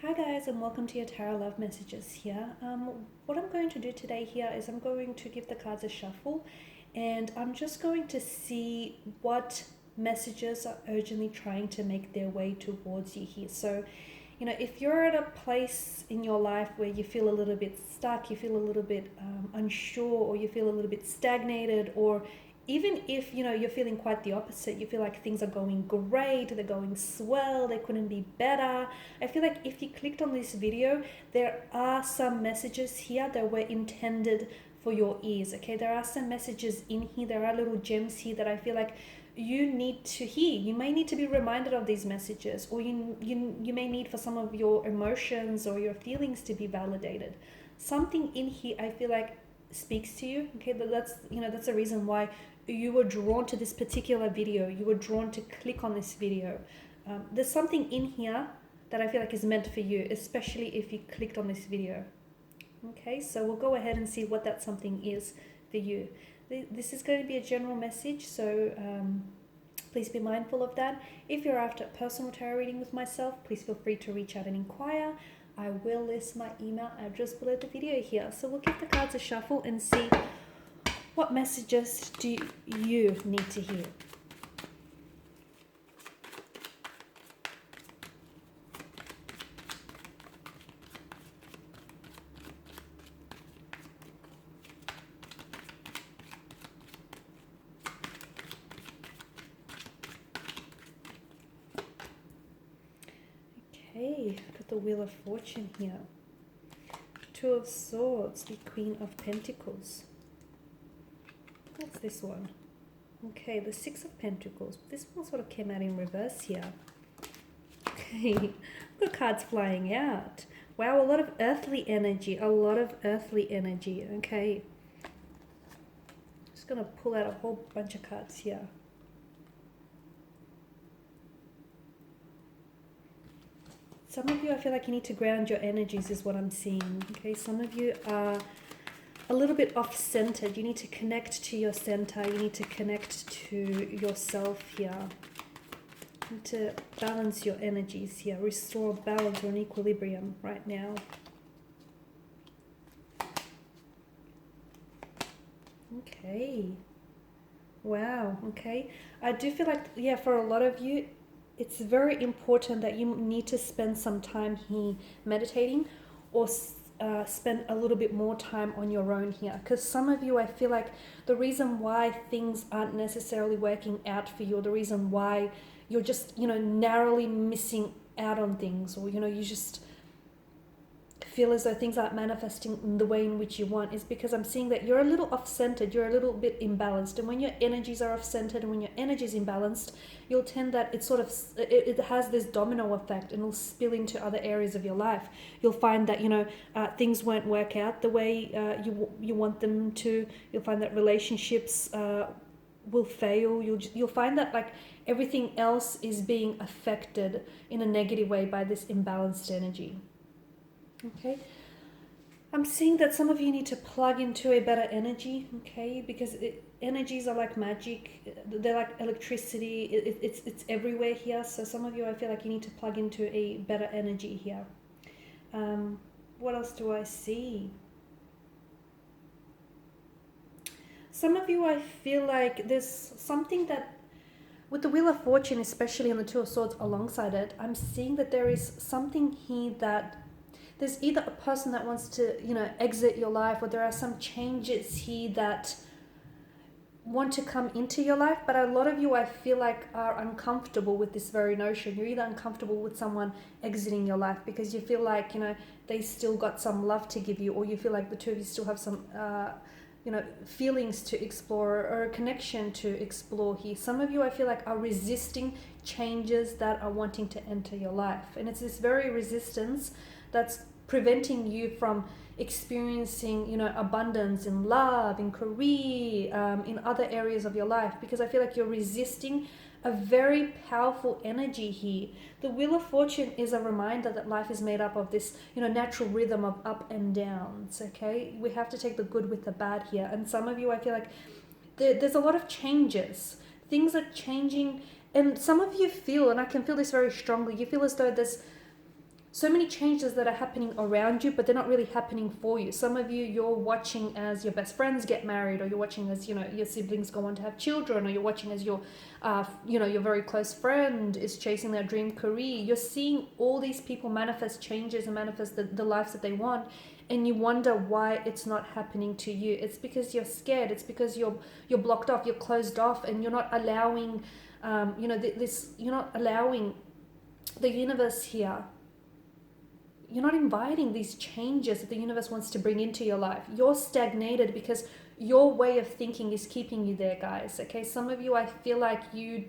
Hi guys, and welcome to your Tarot Love Messages here. What I'm going to do today here is I'm going to give the cards a shuffle, and I'm just going to see what messages are urgently trying to make their way towards you here. So, if you're at a place in your life where you feel a little bit stuck, you feel a little bit unsure, or you feel a little bit stagnated, or even if you're feeling quite the opposite, you feel like things are going great, they're going swell, they couldn't be better. I feel like if you clicked on this video, there are some messages here that were intended for your ears. Okay, there are some messages in here, there are little gems here that I feel like you need to hear. You may need to be reminded of these messages, or you may need for some of your emotions or your feelings to be validated. Something in here I feel like speaks to you. Okay, that's the reason why you were drawn to this particular video, you were drawn to click on this video. There's something in here that I feel like is meant for you, especially if you clicked on this video. Okay, so we'll go ahead and see what that something is for you. This is going to be a general message, so please be mindful of that. If you're after a personal tarot reading with myself, please feel free to reach out and inquire. I will list my email address below the video here. So we'll give the cards a shuffle and see what messages do you need to hear. Okay, I've got the Wheel of Fortune here. Two of Swords, the Queen of Pentacles. What's this one? Okay, the Six of Pentacles. This one sort of came out in reverse here. Okay, the cards flying out. Wow, a lot of earthly energy. A lot of earthly energy. Okay. Just going to pull out a whole bunch of cards here. Some of you, I feel like you need to ground your energies is what I'm seeing. Okay, some of you are a little bit off-centered. You need to connect to your center. You need to connect to yourself here. You need to balance your energies here. Restore balance or an equilibrium right now. Okay. Wow. Okay. I do feel like, yeah, for a lot of you, it's very important that you need to spend some time here meditating, or spend a little bit more time on your own here, because some of you, I feel like the reason why things aren't necessarily working out for you, or the reason why you're just narrowly missing out on things, or you just feel as though things aren't manifesting in the way in which you want, is because I'm seeing that you're a little off-centered, you're a little bit imbalanced. And when your energies are off-centered and when your energy is imbalanced, you'll tend that it has this domino effect, and it'll spill into other areas of your life. You'll find that things won't work out the way you want them to. You'll find that relationships will fail. You'll find that like everything else is being affected in a negative way by this imbalanced energy. Okay, I'm seeing that some of you need to plug into a better energy, okay, because energies are like magic, they're like electricity, it's everywhere here. So some of you, I feel like you need to plug into a better energy here. What else do I see? Some of you, I feel like there's something that, with the Wheel of Fortune, especially on the Two of Swords alongside it, I'm seeing that there is something here that there's either a person that wants to, exit your life, or there are some changes here that want to come into your life. But a lot of you, I feel like, are uncomfortable with this very notion. You're either uncomfortable with someone exiting your life because you feel like, they still got some love to give you, or you feel like the two of you still have some, feelings to explore, or a connection to explore here. Some of you, I feel like, are resisting changes that are wanting to enter your life. And it's this very resistance that's preventing you from experiencing, abundance in love, in career, in other areas of your life, because I feel like you're resisting a very powerful energy here. The Wheel of Fortune is a reminder that life is made up of this, natural rhythm of up and downs, okay? We have to take the good with the bad here. And some of you, I feel like there's a lot of changes. Things are changing, and some of you feel, and I can feel this very strongly, you feel as though so many changes that are happening around you, but they're not really happening for you. Some of you, you're watching as your best friends get married, or you're watching as, you know, your siblings go on to have children, or you're watching as your, you know, your very close friend is chasing their dream career. You're seeing all these people manifest changes and manifest the lives that they want, and you wonder why it's not happening to you. It's because you're scared. It's because you're blocked off, you're closed off, and you're not allowing, you know, you're not allowing the universe here. You're not inviting these changes that the universe wants to bring into your life. You're stagnated because your way of thinking is keeping you there, guys. Okay, some of you, I feel like and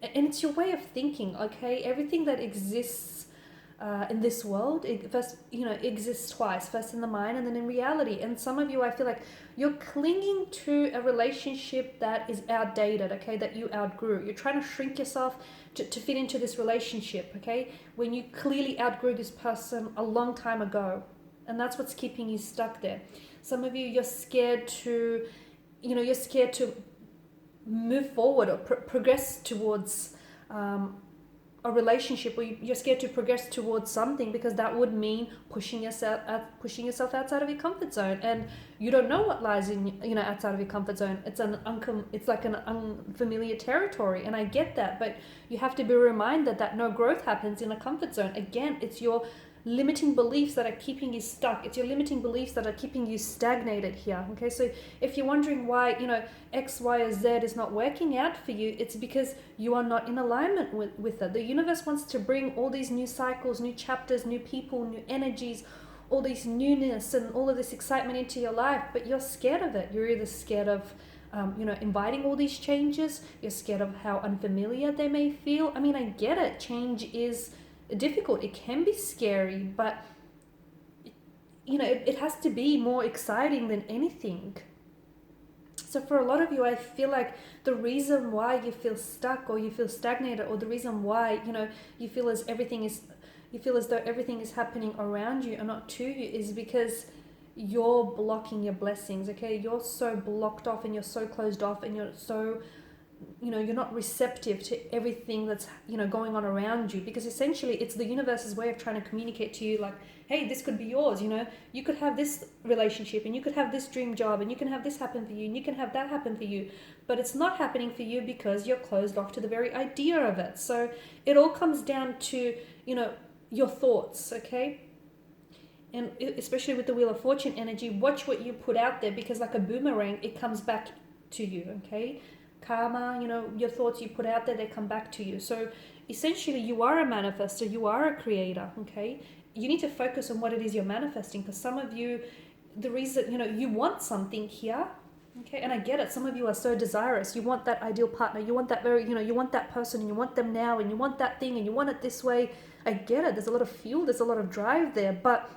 it's your way of thinking. Okay, everything that exists in this world, it first, you know, exists twice, first in the mind and then in reality. And some of you, I feel like you're clinging to a relationship that is outdated, okay, that you outgrew. You're trying to shrink yourself to fit into this relationship, okay, when you clearly outgrew this person a long time ago. And that's what's keeping you stuck there. Some of you, you're scared to, you know, you're scared to move forward or progress towards a relationship, or you're scared to progress towards something, because that would mean pushing yourself outside of your comfort zone, and you don't know what lies in, you know, outside of your comfort zone. It's like an unfamiliar territory, and I get that, but you have to be reminded that no growth happens in a comfort zone. Again, it's your limiting beliefs that are keeping you stuck. It's your limiting beliefs that are keeping you stagnated here. Okay, so if you're wondering why, you know, X, Y, or Z is not working out for you, it's because you are not in alignment with it. The universe wants to bring all these new cycles, new chapters, new people, new energies, all these newness and all of this excitement into your life, but you're scared of it. You're either scared of you know, inviting all these changes. You're scared of how unfamiliar they may feel. I mean, I get it. Change is difficult. It can be scary, but you know, it has to be more exciting than anything. So for a lot of you, I feel like the reason why you feel stuck or you feel stagnated, or the reason why, you know, you feel as though everything is happening around you and not to you, is because you're blocking your blessings. Okay, you're so blocked off and you're so closed off and you're so, you know, you're not receptive to everything that's, you know, going on around you, because essentially it's the universe's way of trying to communicate to you, like, hey, this could be yours. You know, you could have this relationship, and you could have this dream job, and you can have this happen for you, and you can have that happen for you, but it's not happening for you because you're closed off to the very idea of it. So it all comes down to, you know, your thoughts. Okay, and especially with the Wheel of Fortune energy, watch what you put out there, because like a boomerang, it comes back to you. Okay, karma, you know, your thoughts you put out there, they come back to you. So essentially you are a manifestor, you are a creator. Okay, you need to focus on what it is you're manifesting. For some of you, the reason, you know, you want something here, okay, and I get it, some of you are so desirous, you want that ideal partner, you want that very, you know, you want that person, and you want them now, and you want that thing, and you want it this way. I get it, there's a lot of fuel, there's a lot of drive there, but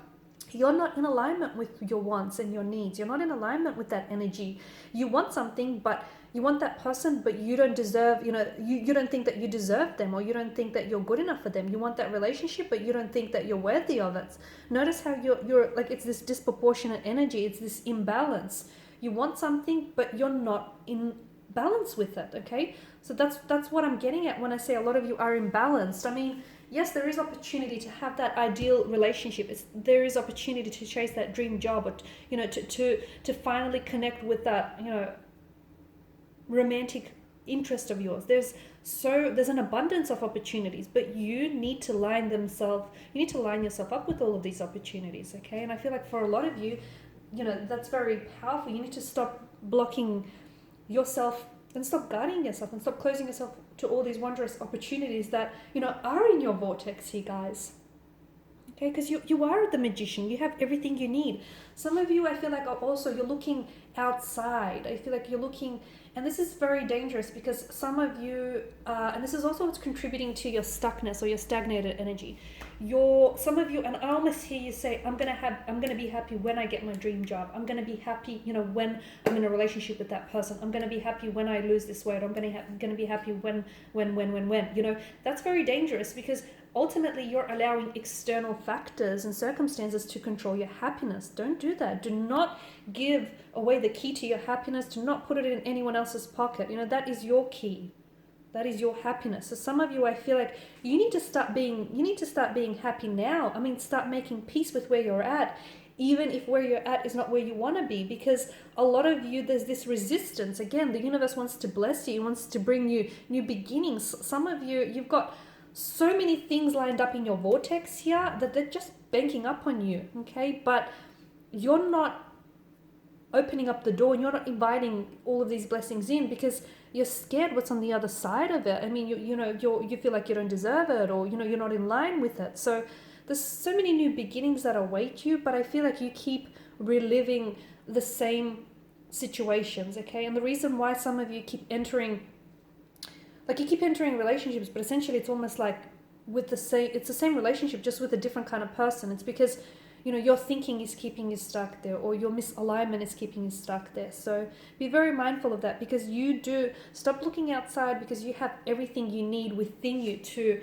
you're not in alignment with your wants and your needs. You're not in alignment with that energy. You want something, but you want that person, but you don't deserve, you know, you don't think that you deserve them, or you don't think that you're good enough for them. You want that relationship, but you don't think that you're worthy of it. Notice how you're like, it's this disproportionate energy. It's this imbalance. You want something, but you're not in balance with it. Okay, so that's what I'm getting at when I say a lot of you are imbalanced. I mean, yes, there is opportunity to have that ideal relationship. There is opportunity to chase that dream job, or you know, to finally connect with that, you know, romantic interest of yours. There's an abundance of opportunities, but you need to line yourself up with all of these opportunities. Okay, and I feel like for a lot of you, you know, that's very powerful. You need to stop blocking yourself and stop guarding yourself and stop closing yourself to all these wondrous opportunities that, you know, are in your vortex here, guys. Okay, because you are the magician. You have everything you need. Some of you, I feel like, are also, you're looking outside. I feel like you're looking, and this is very dangerous, because some of you, and this is also what's contributing to your stuckness or your stagnated energy. Some of you, and I almost hear you say, I'm gonna be happy when I get my dream job. I'm gonna be happy, you know, when I'm in a relationship with that person. I'm gonna be happy when I lose this weight. I'm gonna be happy when. You know, that's very dangerous, because ultimately you're allowing external factors and circumstances to control your happiness. Don't do that. Do not give away the key to your happiness. Do not put it in anyone else's pocket. You know, that is your key. That is your happiness. So some of you, I feel like you need to start being happy now. I mean, start making peace with where you're at, even if where you're at is not where you want to be, because a lot of you, there's this resistance. Again, the universe wants to bless you, wants to bring you new beginnings. Some of you, you've got so many things lined up in your vortex here that they're just banking up on you, okay? But you're not opening up the door, and you're not inviting all of these blessings in because you're scared what's on the other side of it. I mean, you feel like you don't deserve it, or you're not in line with it. So there's so many new beginnings that await you, but I feel like you keep reliving the same situations, okay? And the reason why some of you keep entering, like you keep entering relationships, but essentially it's almost like it's the same relationship, just with a different kind of person. It's because your thinking is keeping you stuck there, or your misalignment is keeping you stuck there. So be very mindful of that, because you do stop looking outside, because you have everything you need within you to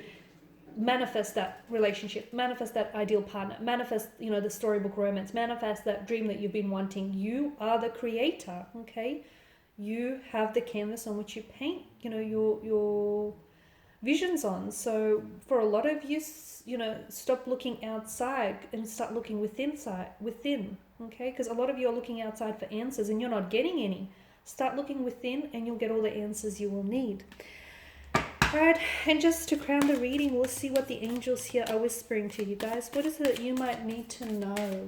manifest that relationship, manifest that ideal partner, manifest the storybook romance, manifest that dream that you've been wanting. You are the creator, okay? You have the canvas on which you paint your visions on. So for a lot of you, stop looking outside and start looking within, okay? Because a lot of you are looking outside for answers and you're not getting any. Start looking within and you'll get all the answers you will need. All right, and just to crown the reading, we'll see what the angels here are whispering to you guys. What is it that you might need to know?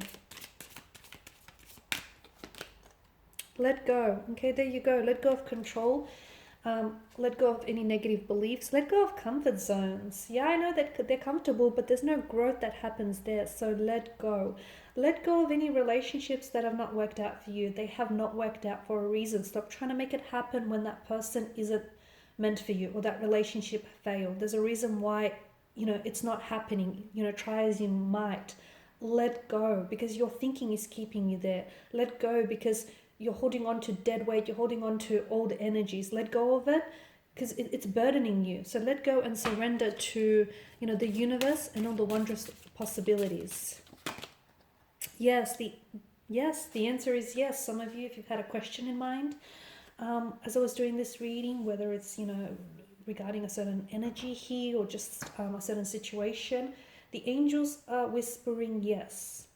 Let go. Okay, there you go. Let go of control. Let go of any negative beliefs. Let go of comfort zones. Yeah, I know that they're comfortable, but there's no growth that happens there. So let go. Let go of any relationships that have not worked out for you. They have not worked out for a reason. Stop trying to make it happen when that person isn't meant for you, or that relationship failed. There's a reason why it's not happening. Try as you might. Let go, because your thinking is keeping you there. Let go, because you're holding on to dead weight, you're holding on to old energies. Let go of it, because it's burdening you. So let go and surrender to the universe and all the wondrous possibilities. Yes, the answer is yes. Some of you, if you've had a question in mind, as I was doing this reading, whether it's regarding a certain energy here or just a certain situation, the angels are whispering yes.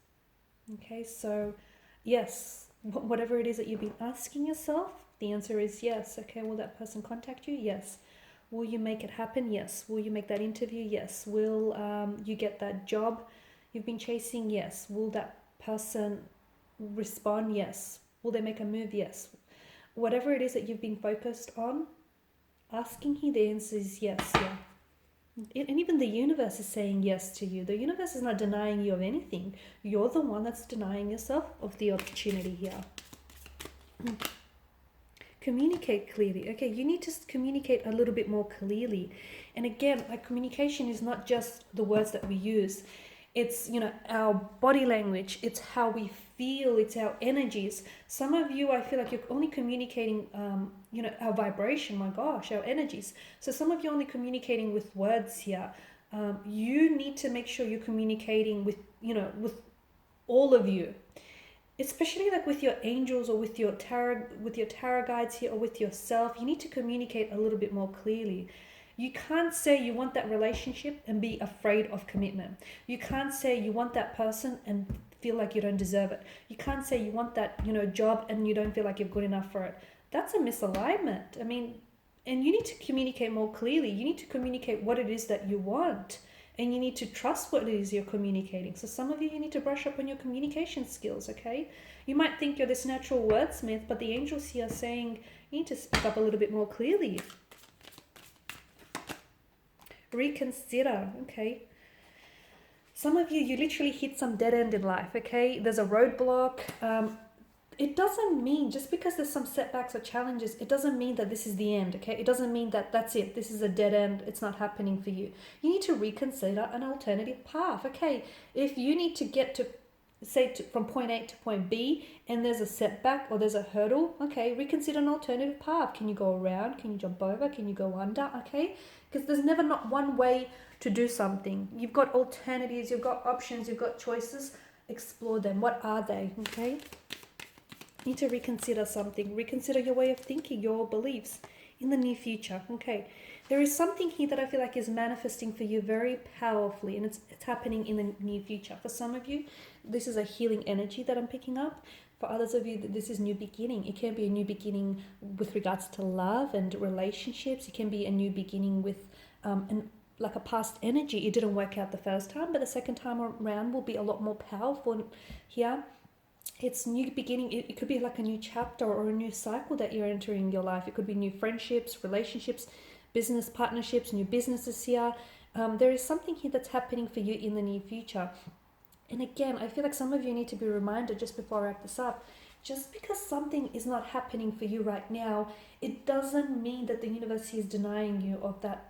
Okay, so yes, whatever it is that you've been asking yourself, the answer is yes. Okay, will that person contact you? Yes. Will you make it happen? Yes. Will you make that interview? Yes. Will you get that job you've been chasing? Yes. Will that person respond? Yes. Will they make a move? Yes. Whatever it is that you've been focused on asking here, the answer is yes. Yeah. And even the universe is saying yes to you. The universe is not denying you of anything. You're the one that's denying yourself of the opportunity here. Communicate clearly. Okay, you need to communicate a little bit more clearly. And again, communication is not just the words that we use. It's, our body language. It's how we feel. It's our energies. Some of you, I feel like you're only communicating, our vibration. My gosh, our energies. So some of you are only communicating with words here. You need to make sure you're communicating with, with all of you, especially like with your angels or with your tarot guides here, or with yourself. You need to communicate a little bit more clearly. You can't say you want that relationship and be afraid of commitment. You can't say you want that person and feel like you don't deserve it. You can't say you want that, job and you don't feel like you're good enough for it. That's a misalignment. I mean, and you need to communicate more clearly. You need to communicate what it is that you want, and you need to trust what it is you're communicating. So some of you need to brush up on your communication skills, okay? You might think you're this natural wordsmith, but the angels here are saying you need to speak up a little bit more clearly. Reconsider, okay? Some of you literally hit some dead end in life, okay? There's a roadblock. It doesn't mean, just because there's some setbacks or challenges, it doesn't mean that this is the end, okay? It doesn't mean that that's it. This is a dead end. It's not happening for you. You need to reconsider an alternative path, okay? If you need to get to, say, from point A to point B, and there's a setback or there's a hurdle, okay, reconsider an alternative path. Can you go around? Can you jump over? Can you go under? Okay? Because there's never not one way to do something. You've got alternatives, you've got options, you've got choices. Explore them. What are they? Okay? You need to reconsider something. Reconsider your way of thinking, your beliefs. in the near future. Okay, there is something here that I feel like is manifesting for you very powerfully, and it's happening in the near future. For some of you, this is a healing energy that I'm picking up. For others of you, this is new beginning. It can be a new beginning with regards to love and relationships. It can be a new beginning with like a past energy. It didn't work out the first time, but the second time around will be a lot more powerful here. It's new beginning. It could be like a new chapter or a new cycle that you're entering in your life. It could be new friendships, relationships, business partnerships, new businesses here. There is something here that's happening for you in the near future. And again, I feel like some of you need to be reminded just before I wrap this up, just because something is not happening for you right now, it doesn't mean that the universe is denying you of that,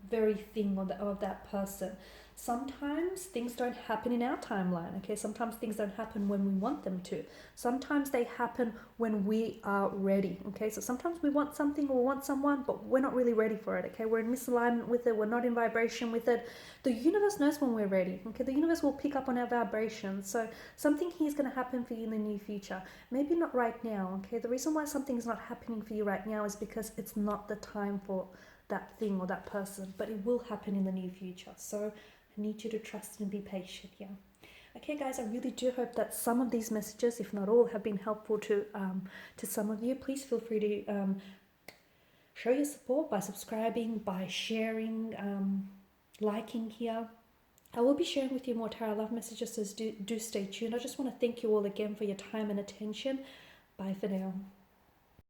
very thing or of that person. Sometimes things don't happen in our timeline, okay? Sometimes things don't happen when we want them to. Sometimes they happen when we are ready, okay? So sometimes we want something or we want someone, but we're not really ready for it, okay? We're in misalignment with it. We're not in vibration with it. The universe knows when we're ready, okay? The universe will pick up on our vibrations. So something here is going to happen for you in the near future. Maybe not right now, okay? The reason why something's not happening for you right now is because it's not the time for that thing or that person, but it will happen in the near future. So I need you to trust and be patient, yeah. Okay, guys, I really do hope that some of these messages, if not all, have been helpful to some of you. Please feel free to show your support by subscribing, by sharing, liking here. I will be sharing with you more tarot love messages, so do stay tuned. I just want to thank you all again for your time and attention. Bye for now.